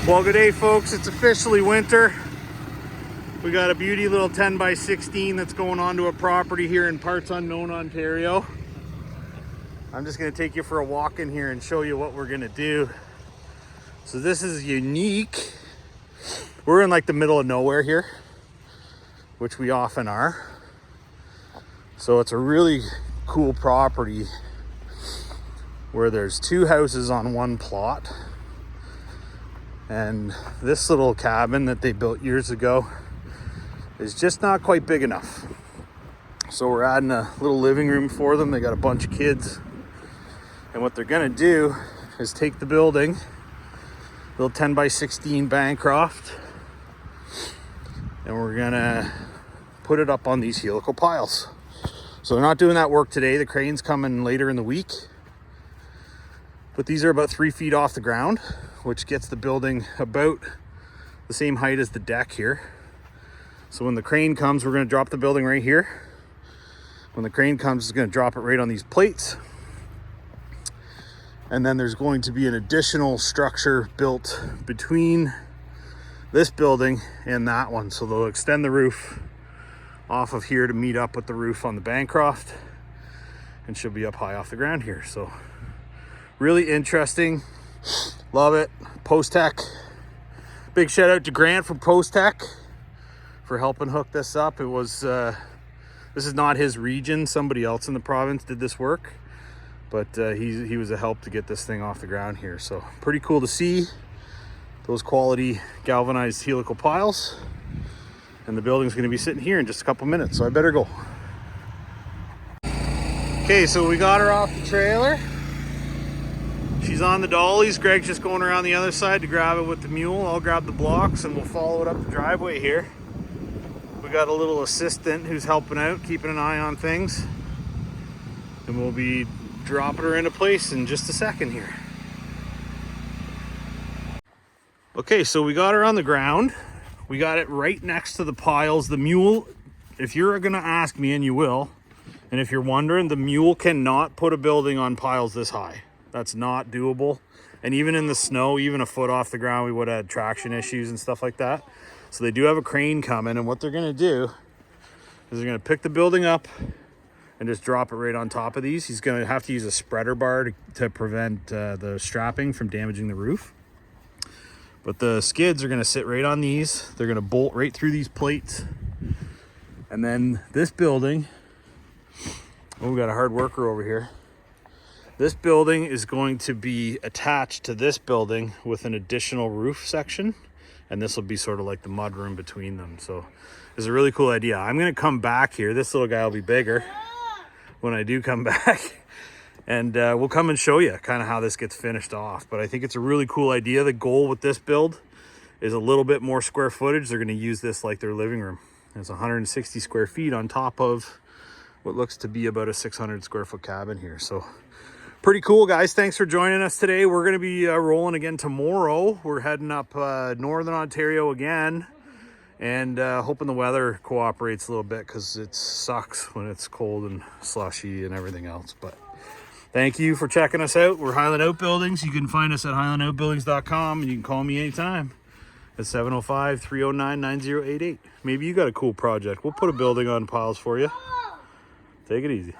Well, good day, folks. It's officially winter. We got a beauty little 10 by 16 that's going onto a property here in parts unknown, Ontario. I'm just going to take you for a walk in here and show you what we're going to do. So this is unique. We're in like the middle of nowhere here, which we often are. So it's a really cool property where there's two houses on one plot. And this little cabin that they built years ago is just not quite big enough. So we're adding a little living room for them. They got a bunch of kids. And what they're gonna do is take the building, little 10 by 16 Bancroft, and we're gonna put it up on these helical piles. So they're not doing that work today. The crane's coming later in the week. But these are about 3 feet off the ground, which gets the building about the same height as the deck here. So when the crane comes, we're going to drop the building right here. When the crane comes, it's going to drop it right on these plates. And then there's going to be an additional structure built between this building and that one. So they'll extend the roof off of here to meet up with the roof on the Bancroft, and she'll be up high off the ground here. So really interesting. Love it. Post Tech. Big shout out to Grant from Post Tech for helping hook this up. It was this is not his region. Somebody else in the province did this work, but he was a help to get this thing off the ground here. So pretty cool to see those quality galvanized helical piles. And the building's going to be sitting here in just a couple minutes, so I better go. Okay, so we got her off the trailer. She's on the dollies. Greg's just going around the other side to grab it with the mule. I'll grab the blocks and we'll follow it up the driveway here. We got a little assistant who's helping out, keeping an eye on things. And we'll be dropping her into place in just a second here. Okay, so we got her on the ground. We got it right next to the piles. The mule, if you're gonna ask me, and you will, and if you're wondering, the mule cannot put a building on piles this high. That's not doable. And even in the snow, even a foot off the ground, we would have had traction issues and stuff like that. So they do have a crane coming, and what they're gonna do is they're gonna pick the building up and just drop it right on top of these. He's gonna have to use a spreader bar to prevent the strapping from damaging the roof. But the skids are gonna sit right on these. They're gonna bolt right through these plates. And then this building, oh, we got a hard worker over here. This building is going to be attached to this building with an additional roof section. And this will be sort of like the mud room between them. So it's a really cool idea. I'm gonna come back here. This little guy will be bigger when I do come back. And we'll come and show you kind of how this gets finished off. But I think it's a really cool idea. The goal with this build is a little bit more square footage. They're gonna use this like their living room. It's 160 square feet on top of what looks to be about a 600 square foot cabin here. So pretty cool, guys. Thanks for joining us today. We're gonna be rolling again tomorrow. We're heading up northern Ontario again, and hoping the weather cooperates a little bit, because it sucks when it's cold and slushy and everything else. But thank you for checking us out. We're Highland Outbuildings. You can find us at highlandoutbuildings.com, and you can call me anytime at 705-309-9088. Maybe you got a cool project. We'll put a building on piles for you. Take it easy.